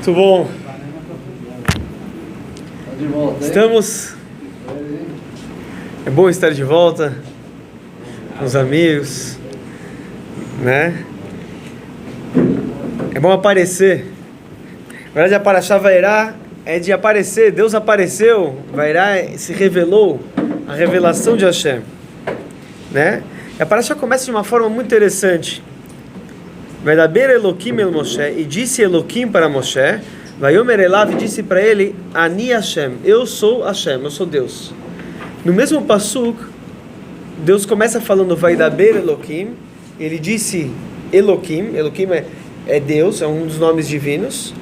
Muito bom. Estamos. É bom estar de volta com os amigos, né? É bom aparecer. Na verdade, a Parashá Vairá é de aparecer. Deus apareceu. Vairá se revelou. A revelação de Hashem, né? E a Parashá começa de uma forma muito interessante. Vaidaber Eloquim el Moshe, e disse Eloquim para Moshe, Vaiomer Elav, e disse para ele, Ani Hashem, eu sou Hashem, eu sou Deus. No mesmo Pasuk, Deus começa falando Vaidaber Eloquim, ele disse Eloquim, Eloquim é Deus, é um dos nomes divinos,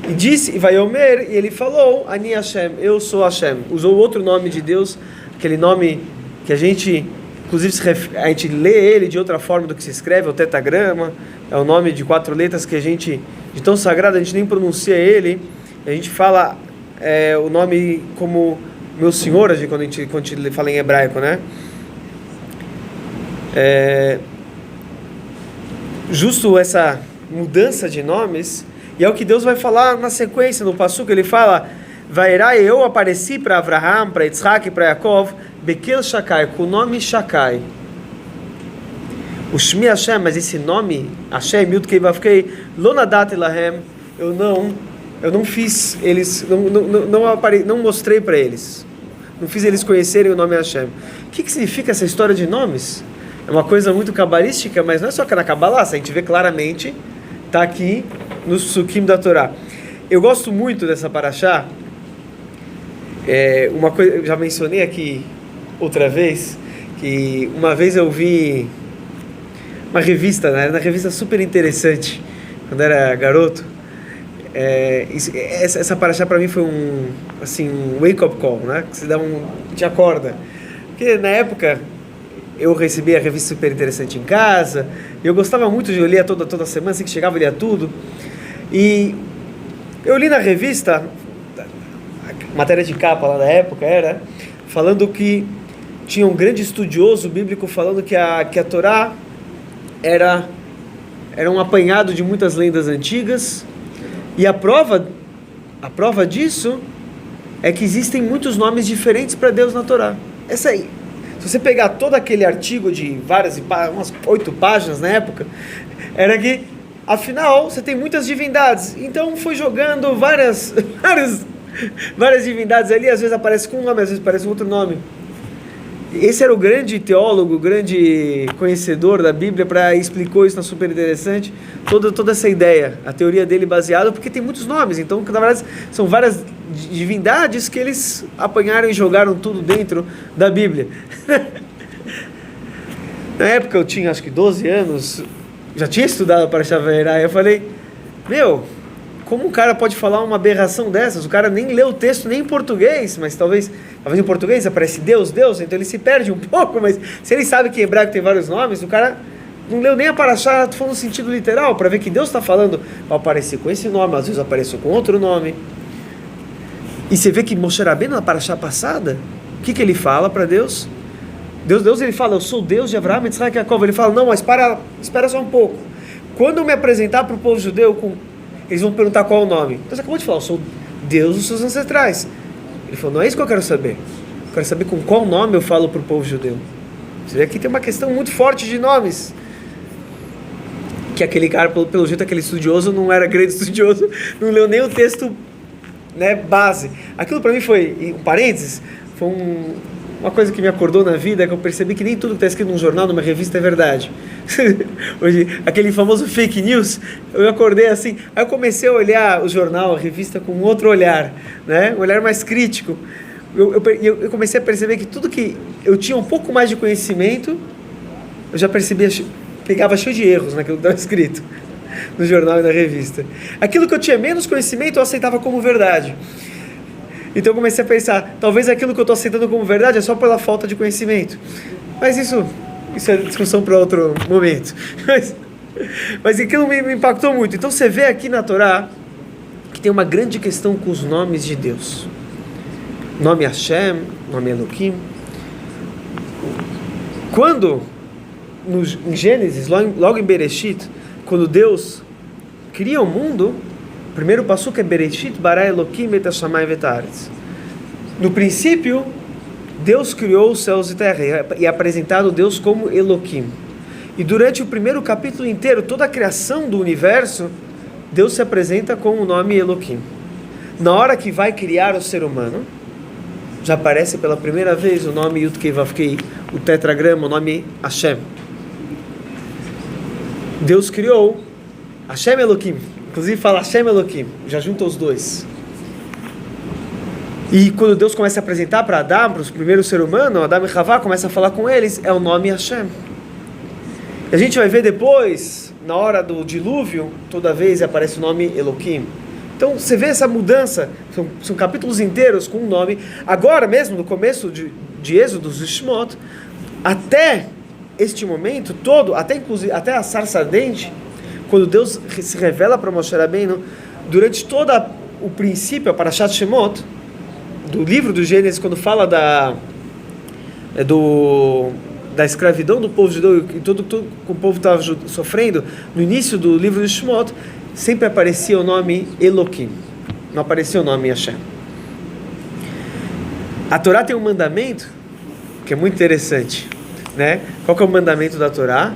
e disse, Vaiomer, e ele falou, Ani Hashem, eu sou Hashem. Usou outro nome de Deus, aquele nome que a gente, inclusive, a gente lê ele de outra forma do que se escreve, é o tetagrama, é o nome de 4 letras que a gente, de tão sagrado, a gente nem pronuncia ele, a gente fala o nome como meu senhor, quando a gente fala em hebraico, né? Justo essa mudança de nomes, e é o que Deus vai falar na sequência, no Passuca, ele fala, Vairá, eu apareci para Avraham, para Yitzhak e para Yaakov, Bekel Shakai, com o nome Shakai. O Shmi Hashem, mas esse nome, Hashem, Yud Kei Vav Kei, Lonadat Elahem, eu não fiz eles, não mostrei para eles, não fiz eles conhecerem o nome Hashem. O que significa essa história de nomes? É uma coisa muito cabalística, mas não é só que na Kabbalah, a gente vê claramente, está aqui no Psukim da Torá. Eu gosto muito dessa Parashá. Uma coisa, eu já mencionei aqui outra vez, que uma vez eu vi uma revista, né? Era uma revista super interessante, quando era garoto. Essa Parashá para mim foi um wake-up call, né? Que te acorda. Porque na época eu recebi a revista super interessante em casa, eu gostava muito de ler toda semana, assim que chegava eu lia tudo. E eu li na revista, matéria de capa lá da época era, falando que tinha um grande estudioso bíblico falando que a Torá era um apanhado de muitas lendas antigas, e a prova disso é que existem muitos nomes diferentes para Deus na Torá. Essa aí, se você pegar todo aquele artigo de umas 8 páginas na época, era que afinal você tem muitas divindades, então foi jogando várias divindades ali, às vezes aparece com um nome, às vezes aparece com outro nome. Esse era o grande teólogo, o grande conhecedor da Bíblia, explicou isso na super interessante, toda essa ideia, a teoria dele baseada, porque tem muitos nomes, então na verdade são várias divindades que eles apanharam e jogaram tudo dentro da Bíblia. Na época eu tinha acho que 12 anos, já tinha estudado para Shavuot, eu falei, como um cara pode falar uma aberração dessas? O cara nem leu o texto nem em português, mas talvez em português aparece Deus, então ele se perde um pouco, mas se ele sabe que em hebraico tem vários nomes, o cara não leu nem a Parashá, falando no sentido literal, para ver que Deus está falando, vai aparecer com esse nome, às vezes apareceu com outro nome. E você vê que Moshe Rabbeinu na Parashá passada, o que ele fala para Deus? Deus ele fala, eu sou Deus de Avraham, Yitzhak e Yaakov. Ele fala, não, mas espera só um pouco. Quando eu me apresentar para o povo judeu, eles vão perguntar qual é o nome. Então você acabou de falar, eu sou Deus dos seus ancestrais. Ele falou, não é isso que eu quero saber. Eu quero saber com qual nome eu falo para o povo judeu. Você vê que tem uma questão muito forte de nomes. Que aquele cara, pelo jeito, aquele estudioso, não era grande estudioso, não leu nem o texto, né, base. Aquilo para mim foi, um parênteses, foi uma coisa que me acordou na vida, que eu percebi que nem tudo que está escrito num jornal, numa revista é verdade. Hoje, aquele famoso fake news, eu acordei assim, aí eu comecei a olhar o jornal, a revista com outro olhar, né? Um olhar mais crítico. Eu comecei a perceber que tudo que eu tinha um pouco mais de conhecimento, eu já percebia, pegava cheio de erros naquilo que estava escrito no jornal e na revista. Aquilo que eu tinha menos conhecimento, eu aceitava como verdade. Então eu comecei a pensar, talvez aquilo que eu estou aceitando como verdade é só pela falta de conhecimento. Mas isso é discussão para outro momento. Mas aquilo me impactou muito. Então você vê aqui na Torá que tem uma grande questão com os nomes de Deus. Nome Hashem, nome Eloquim. Quando, em Gênesis, logo em Bereshit, quando Deus cria o mundo, O primeiro passuco é Bereshit bara Elokim et hashamayim vet haaretz. No princípio, Deus criou os céus e terra, e é apresentado Deus como Elokim. E durante o primeiro capítulo inteiro, toda a criação do universo, Deus se apresenta com o nome Elokim. Na hora que vai criar o ser humano, já aparece pela primeira vez o nome Yud-Kei Vav-Kei, o tetragrama, o nome Hashem. Deus criou Hashem Elokim, inclusive fala Hashem Elokim, já junta os dois. E quando Deus começa a apresentar para Adão, para os primeiros seres humanos, Adão e Havá começa a falar com eles, é o nome Hashem. E a gente vai ver depois, na hora do dilúvio, toda vez aparece o nome Elokim. Então você vê essa mudança, são capítulos inteiros com o nome. Agora mesmo, no começo de Êxodo, dos Shemot, até este momento todo, até a sarça ardente, quando Deus se revela para Moshe Rabbeinu, durante todo o princípio, a Parashat Shemot, do livro do Gênesis, quando fala da escravidão do povo judeu e todo o povo estava sofrendo, no início do livro de Shemot, sempre aparecia o nome Elokim, não aparecia o nome Hashem. A Torá tem um mandamento que é muito interessante, né? Qual que é o mandamento da Torá?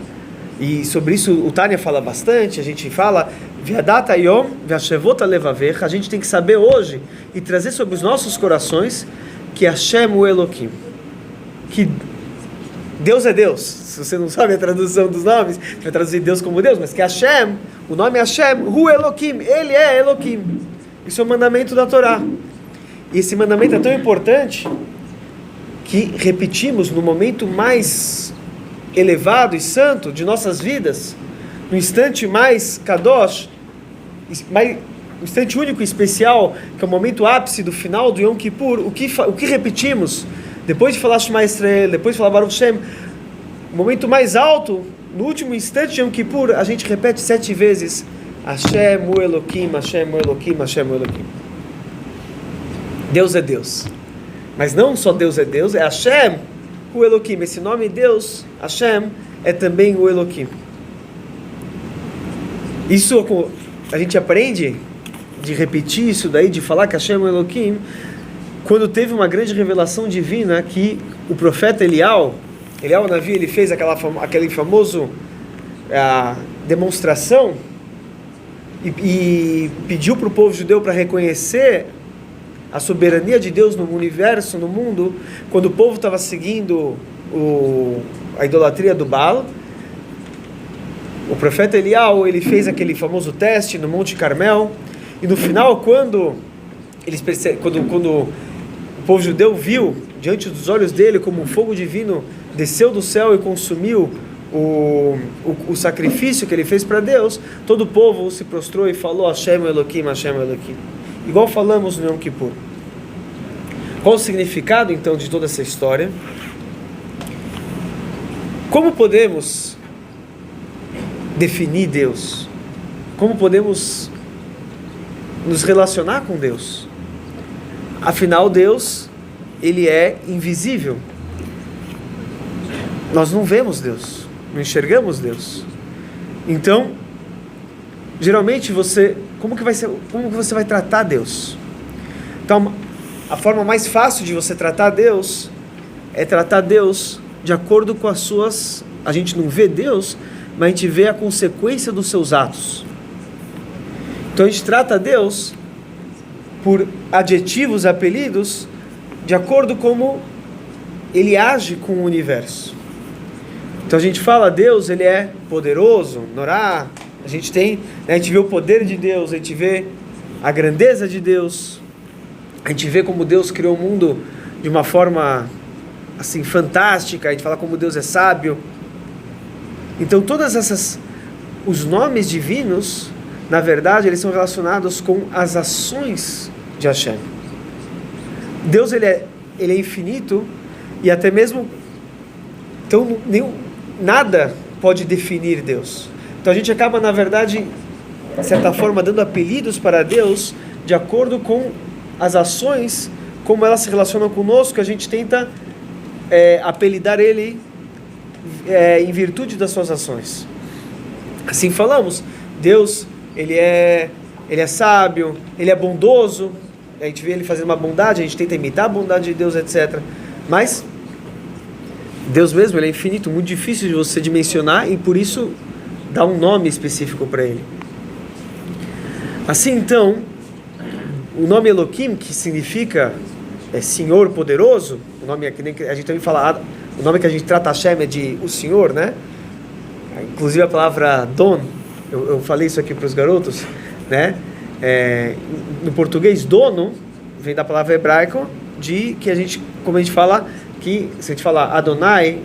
E sobre isso o Tânia fala bastante, a gente fala V'yadat hayom v'hashevot alevavecha, a gente tem que saber hoje e trazer sobre os nossos corações que Hashem o Elokim, que Deus é Deus. Se você não sabe a tradução dos nomes, você vai traduzir Deus como Deus, mas que Hashem, o nome Hashem, Hu Elokim, ele é Elokim. Isso é o mandamento da Torá. E esse mandamento é tão importante que repetimos no momento mais elevado e santo de nossas vidas, no instante mais kadosh, um instante único e especial, que é o momento ápice do final do Yom Kippur. O que repetimos depois de falar Shema Israel, depois de falar Baruch Shem, o momento mais alto, no último instante de Yom Kippur, a gente repete 7 vezes Hashem o Elokim, Hashem o Elokim, Hashem o Elokim. Deus é Deus, mas não só Deus é Deus, é Hashem o Elokim. Esse nome Deus, Hashem, é também o Elokim. Isso a gente aprende de repetir isso daí, de falar que Hashem é o Elokim, quando teve uma grande revelação divina que o profeta Elial Navi, ele fez aquele famoso demonstração e pediu para o povo judeu para reconhecer a soberania de Deus no universo, no mundo, quando o povo estava seguindo a idolatria do Baal. O profeta Elial, ele fez aquele famoso teste no Monte Carmel, e no final, quando o povo judeu viu diante dos olhos dele como um fogo divino desceu do céu e consumiu o sacrifício que ele fez para Deus, todo o povo se prostrou e falou Hashem Elokim, Hashem Elokim, igual falamos no Yom Kippur. Qual o significado então de toda essa história? Como podemos definir Deus? Como podemos nos relacionar com Deus? Afinal, Deus, ele é invisível. Nós não vemos Deus, não enxergamos Deus. Então, geralmente como que você vai tratar Deus? Então, a forma mais fácil de você tratar Deus é tratar Deus de acordo com a gente não vê Deus, mas a gente vê a consequência dos seus atos. Então a gente trata Deus por adjetivos, apelidos, de acordo como ele age com o universo. Então a gente fala, Deus, ele é poderoso, Norá, a gente vê o poder de Deus, a gente vê a grandeza de Deus, a gente vê como Deus criou o mundo de uma forma assim fantástica, a gente fala como Deus é sábio. Então os nomes divinos, na verdade, eles são relacionados com as ações de Hashem. Deus, ele é infinito, e até mesmo então nada pode definir Deus. Então a gente acaba, na verdade, de certa forma, dando apelidos para Deus de acordo com as ações, como elas se relacionam conosco. A gente tenta apelidar ele em virtude das suas ações. Assim falamos, Deus, ele é ele é sábio, ele é bondoso. A gente vê ele fazendo uma bondade, a gente tenta imitar a bondade de Deus, etc. Mas Deus mesmo, ele é infinito, muito difícil de você dimensionar e por isso dá um nome específico para ele. Assim então, o nome Elohim, que significa Senhor poderoso, o nome que a gente também fala, o nome que a gente trata Hashem é de o Senhor, né? Inclusive a palavra Don, eu falei isso aqui para os garotos, né? No português, dono vem da palavra hebraica de que a gente, como a gente fala, que se a gente falar Adonai,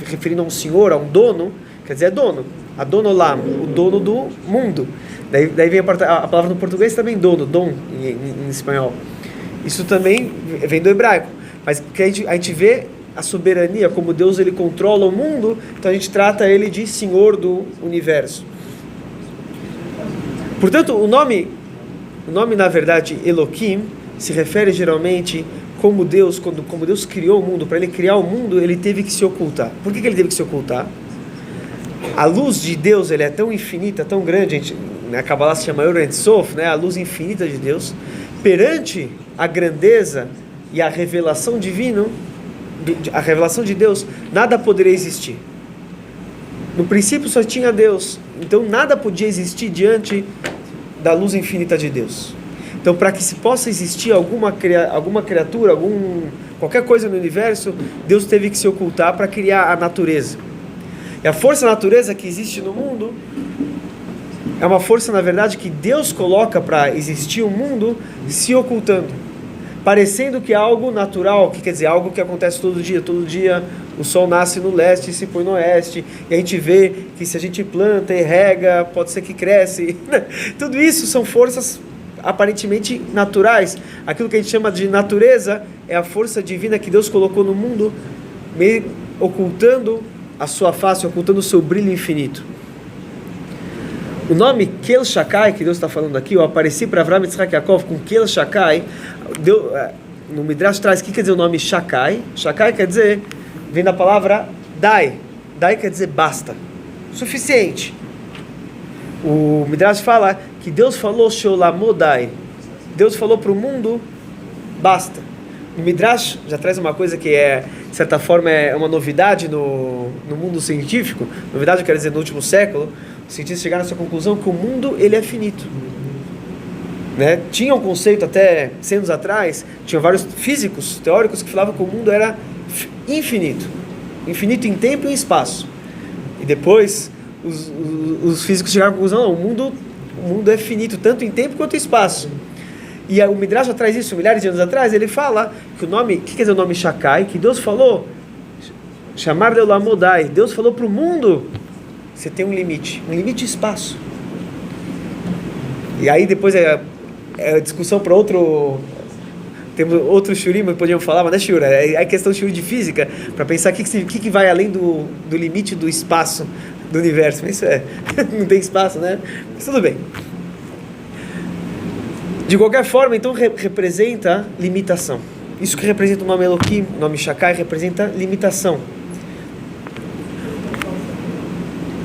referindo a um senhor, a um dono, quer dizer dono, Adonolam, o dono do mundo. Daí vem a palavra no português também dono, dom em espanhol. Isso também vem do hebraico, mas que a gente vê a soberania, como Deus ele controla o mundo, então a gente trata ele de Senhor do universo. Portanto, o nome na verdade Elohim se refere geralmente como Deus, como Deus criou o mundo. Para ele criar o mundo, ele teve que se ocultar. Por que ele teve que se ocultar? A luz de Deus ele é tão infinita, tão grande, a Kabbalah se chama Or Ein Sof, né? A luz infinita de Deus, perante a grandeza e a revelação divina, a revelação de Deus, nada poderia existir. No princípio só tinha Deus, então nada podia existir diante da luz infinita de Deus. Então, para que se possa existir alguma criatura, qualquer coisa no universo, Deus teve que se ocultar para criar a natureza. E a força da natureza que existe no mundo é uma força, na verdade, que Deus coloca para existir o mundo se ocultando, parecendo que é algo natural, que quer dizer algo que acontece todo dia o sol nasce no leste e se põe no oeste, e a gente vê que se a gente planta e rega, pode ser que cresce. Tudo isso são forças aparentemente naturais. Aquilo que a gente chama de natureza é a força divina que Deus colocou no mundo, meio ocultando a sua face, ocultando o seu brilho infinito. O nome Kel Shakai, que Deus está falando aqui, eu apareci para Avraham, Yitzhak e Yaakov com Kel Shakai. No Midrash traz, o que quer dizer o nome Shakai? Shakai quer dizer, vem da palavra Dai. Dai quer dizer basta, suficiente. O Midrash fala que Deus falou Sheolamodai. Deus falou para o mundo, basta. O Midrash já traz uma coisa que de certa forma, é uma novidade no mundo científico. Novidade quer dizer no último século. Os cientistas chegaram a essa conclusão que o mundo ele é finito. Né? Tinha um conceito até 100 anos atrás, tinha vários físicos, teóricos que falavam que o mundo era infinito. Infinito em tempo e em espaço. E depois os físicos chegaram à conclusão, não, o mundo é finito tanto em tempo quanto em espaço. E o Midrash já traz isso milhares de anos atrás. Ele fala que o nome, o que quer dizer o nome Shakai? Que Deus falou, chamar de Olamodai. Deus falou para o mundo, você tem um limite de espaço. E aí depois é discussão para outro, temos outro shurim que podíamos falar, mas não é shura, é questão de shuri de física, para pensar o que vai além do limite do espaço do universo. Mas isso não tem espaço, né? Mas tudo bem. De qualquer forma, então representa limitação. Isso que representa o nome Elohim, o nome Shakai, representa limitação.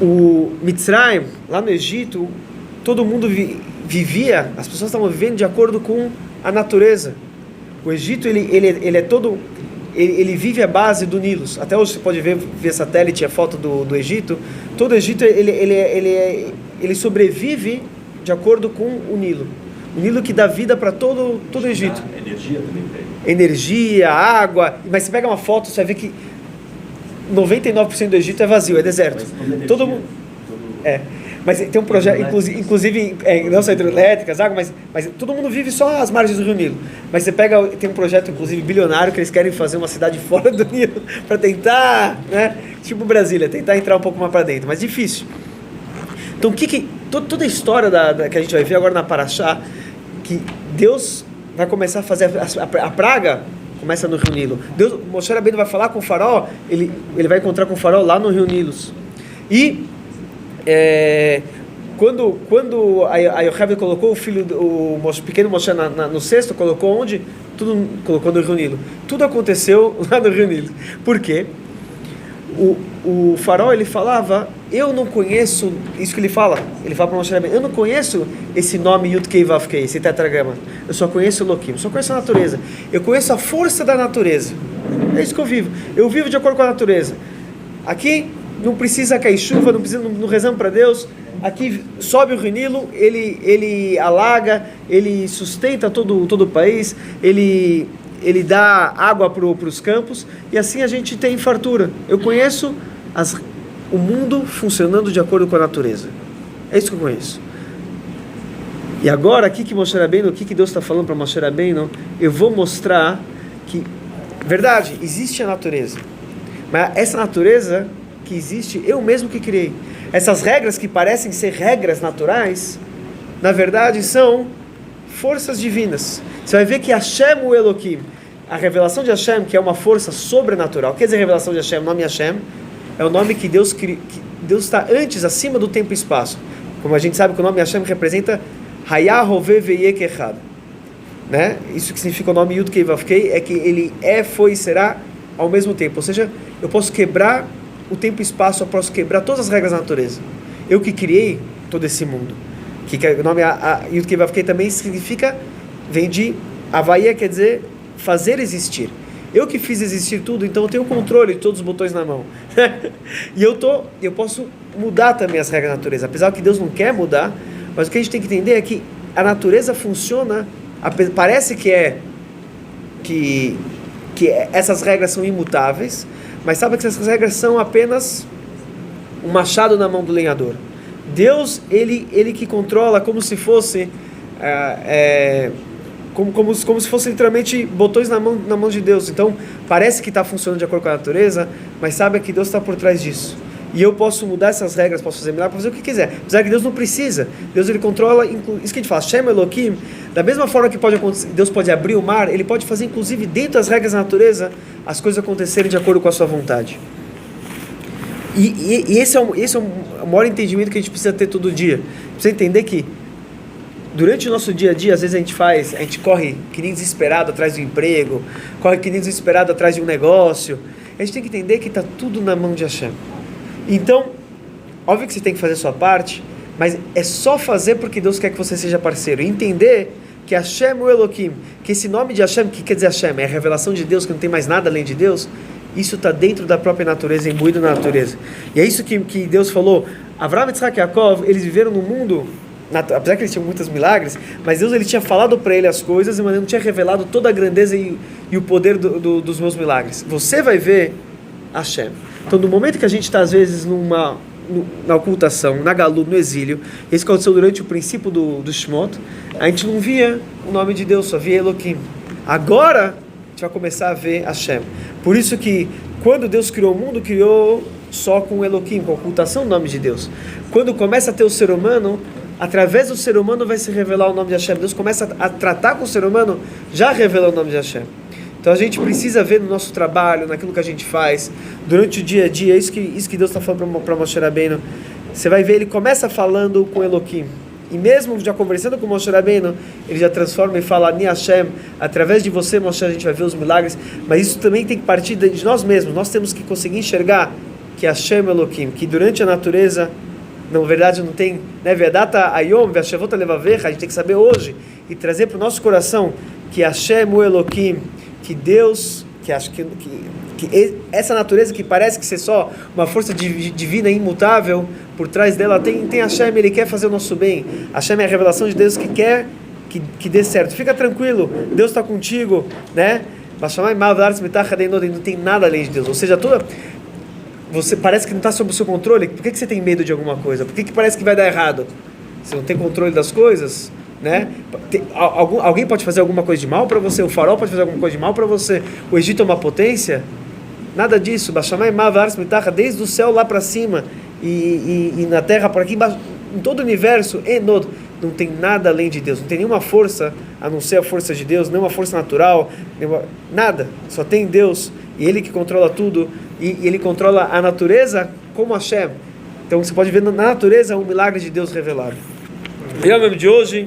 O Mitzrayim, lá no Egito, todo mundo vivia, as pessoas estavam vivendo de acordo com a natureza. O Egito, ele é todo, ele vive à base do Nilo. Até hoje você pode ver satélite, a foto do Egito. Todo o Egito, ele sobrevive de acordo com o Nilo. O Nilo que dá vida para todo o Egito. Energia também tem. Energia, água. Mas você pega uma foto, você vai ver que 99% do Egito é vazio, é deserto. Todo mundo. Mas tem um projeto, inclusive não só hidrelétricas, água, mas todo mundo vive só às margens do Rio Nilo. Mas você tem um projeto, inclusive, bilionário, que eles querem fazer uma cidade fora do Nilo, para tentar, né? Tipo Brasília, tentar entrar um pouco mais para dentro, mas difícil. Então, toda a história que a gente vai ver agora na Parashá, que Deus vai começar a fazer a praga, começa no Rio Nilo. Moshe Rabbeinu vai falar com o faraó, ele vai encontrar com o faraó lá no Rio Nilo. E quando a Yocheved colocou o pequeno Moshe no cesto, colocou onde? Tudo colocou no Rio Nilo. Tudo aconteceu lá no Rio Nilo. Por quê? o faraó, ele falava, eu não conheço, isso que ele fala para Moshe Rabbeinu, eu não conheço esse nome Yud Kei Vav Kei, esse tetragrama, eu só conheço o Elohim, eu só conheço a natureza, eu conheço a força da natureza, é isso que eu vivo de acordo com a natureza. Aqui não precisa cair chuva, não rezamos para Deus, aqui sobe o Rio Nilo, ele alaga, ele sustenta todo o país, ele dá água para os campos, e assim a gente tem fartura. Eu conheço o mundo funcionando de acordo com a natureza. É isso que eu conheço. E agora, aqui que Moshe Rabbeinu, o que Deus está falando para Moshe Rabbeinu, eu vou mostrar que, verdade, existe a natureza. Mas essa natureza que existe, eu mesmo que criei. Essas regras que parecem ser regras naturais, na verdade são forças divinas. Você vai ver que Hashem, o Elohim, a revelação de Hashem, que é uma força sobrenatural. Quer dizer, revelação de Hashem, o nome Hashem, é o nome que Deus está antes, acima do tempo e espaço. Como a gente sabe que o nome Hashem representa Hayah Hoveh Ve'yeh Echad, né? Isso que significa o nome Yud Kei Vav Kei, é que ele foi e será ao mesmo tempo. Ou seja, eu posso quebrar o tempo e espaço, eu posso quebrar todas as regras da natureza. Eu que criei todo esse mundo. Que o nome Yud Kei Vav Kei também significa, vem de Havaya, quer dizer fazer existir. Eu que fiz existir tudo, então eu tenho o controle de todos os botões na mão. E eu posso mudar também as regras da natureza. Apesar que Deus não quer mudar, mas o que a gente tem que entender é que a natureza funciona, parece que essas regras são imutáveis, mas sabe que essas regras são apenas um machado na mão do lenhador. Deus, ele que controla como se fosse como se fossem literalmente botões na mão de Deus. Então parece que está funcionando de acordo com a natureza, mas sabe que Deus está por trás disso. E eu posso mudar essas regras, posso fazer milagre, posso fazer o que quiser. Apesar que Deus não precisa. Deus, ele controla, isso que a gente fala, Shem Elohim, da mesma forma que pode acontecer, Deus pode abrir o mar, ele pode fazer inclusive dentro das regras da natureza as coisas acontecerem de acordo com a sua vontade. E esse é o maior entendimento que a gente precisa ter todo dia. Precisa entender que durante o nosso dia a dia, às vezes a gente corre que nem desesperado atrás do emprego, corre que nem desesperado atrás de um negócio. A gente tem que entender que está tudo na mão de Hashem. Então, óbvio que você tem que fazer a sua parte, mas é só fazer porque Deus quer que você seja parceiro. E entender que Hashem o Elohim, que esse nome de Hashem, que quer dizer Hashem, é a revelação de Deus, que não tem mais nada além de Deus, isso está dentro da própria natureza, imbuído na natureza. E é isso que Deus falou. Avraham, Yitzhak e Yaakov, eles viveram num mundo, apesar que eles tinham muitos milagres, mas Deus, ele tinha falado para ele as coisas, mas não tinha revelado toda a grandeza e o poder dos meus milagres. Você vai ver Hashem. Então, no momento que a gente está, às vezes, na ocultação, na galu, no exílio, isso aconteceu durante o princípio do Shemot, a gente não via o nome de Deus, só via Elohim. Agora, a gente vai começar a ver Hashem. Por isso que, quando Deus criou o mundo, criou só com Elohim, com a ocultação do nome de Deus. Quando começa a ter o ser humano, através do ser humano vai se revelar o nome de Hashem. Deus começa a tratar com o ser humano, já revela o nome de Hashem. Então a gente precisa ver no nosso trabalho, naquilo que a gente faz, durante o dia a dia, isso que Deus está falando para Moshe Rabbeinu. Você vai ver, ele começa falando com Elohim. E mesmo já conversando com Moshe Rabbeinu, ele já transforma e fala, Ni Hashem, através de você, Moshe, a gente vai ver os milagres. Mas isso também tem que partir de nós mesmos. Nós temos que conseguir enxergar que Hashem é Elohim, que durante a natureza, na verdade não tem, né, Vedata Ayom, Veshavot Levavecha, a gente tem que saber hoje e trazer para o nosso coração que Hashem o Elohim, que Deus, que essa natureza que parece que ser só uma força divina imutável, por trás dela tem Hashem, ele quer fazer o nosso bem. Hashem é a revelação de Deus que quer que dê certo. Fica tranquilo, Deus está contigo, né? Não tem nada além de Deus. Ou seja, você parece que não está sob o seu controle. Por que você tem medo de alguma coisa? Por que parece que vai dar errado? Você não tem controle das coisas? Né? Alguém pode fazer alguma coisa de mal para você? O faraó pode fazer alguma coisa de mal para você? O Egito é uma potência? Nada disso. Desde o céu lá para cima e na terra por aqui embaixo, em todo o universo, não tem nada além de Deus. Não tem nenhuma força a não ser a força de Deus, nenhuma força natural, nada. Só tem Deus e Ele que controla tudo e Ele controla a natureza como Hashem. Então você pode ver na natureza o milagre de Deus revelado. E é o mesmo de hoje.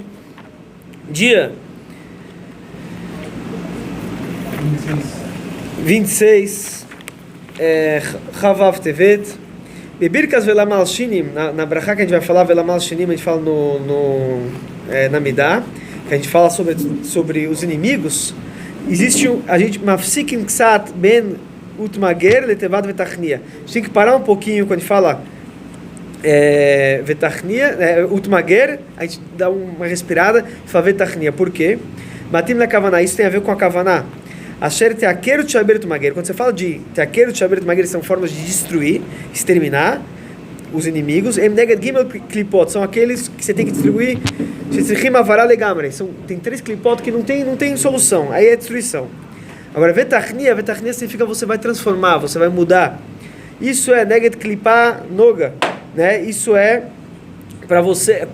Dia 26 Chavav Tevet. Bebirkas Velamal Shinim, na Brachá que a gente vai falar, Velamal Shinim, a gente fala na Midá, que a gente fala sobre os inimigos. Existe a gente, Mafsikin Ksat Ben Utmager Letevad Vetachnia. A gente tem que parar um pouquinho quando a gente fala Vetachnia, Utmager, a gente dá uma respirada e fala Vetachnia. Por quê? Matim na Kavaná, isso tem a ver com a Kavaná. Asher Teakeru Tchaber Utmager. Quando você fala de Teakeru Tchaber Utmager, são formas de destruir, exterminar os inimigos. Emneged Gimel Klipot, são aqueles que você tem que distribuir. Tem 3 Klipot que não tem solução, aí é destruição. Agora, Vetachnia significa você vai transformar, você vai mudar. Isso é Neged Klipá Noga, né? Isso é para você,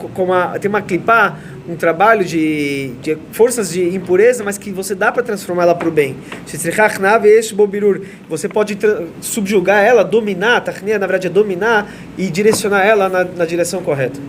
tem uma Klipá, um trabalho de forças de impureza, mas que você dá para transformar ela para o bem. Você pode subjugar ela, dominar, Tachnia na verdade é dominar e direcionar ela na direção correta.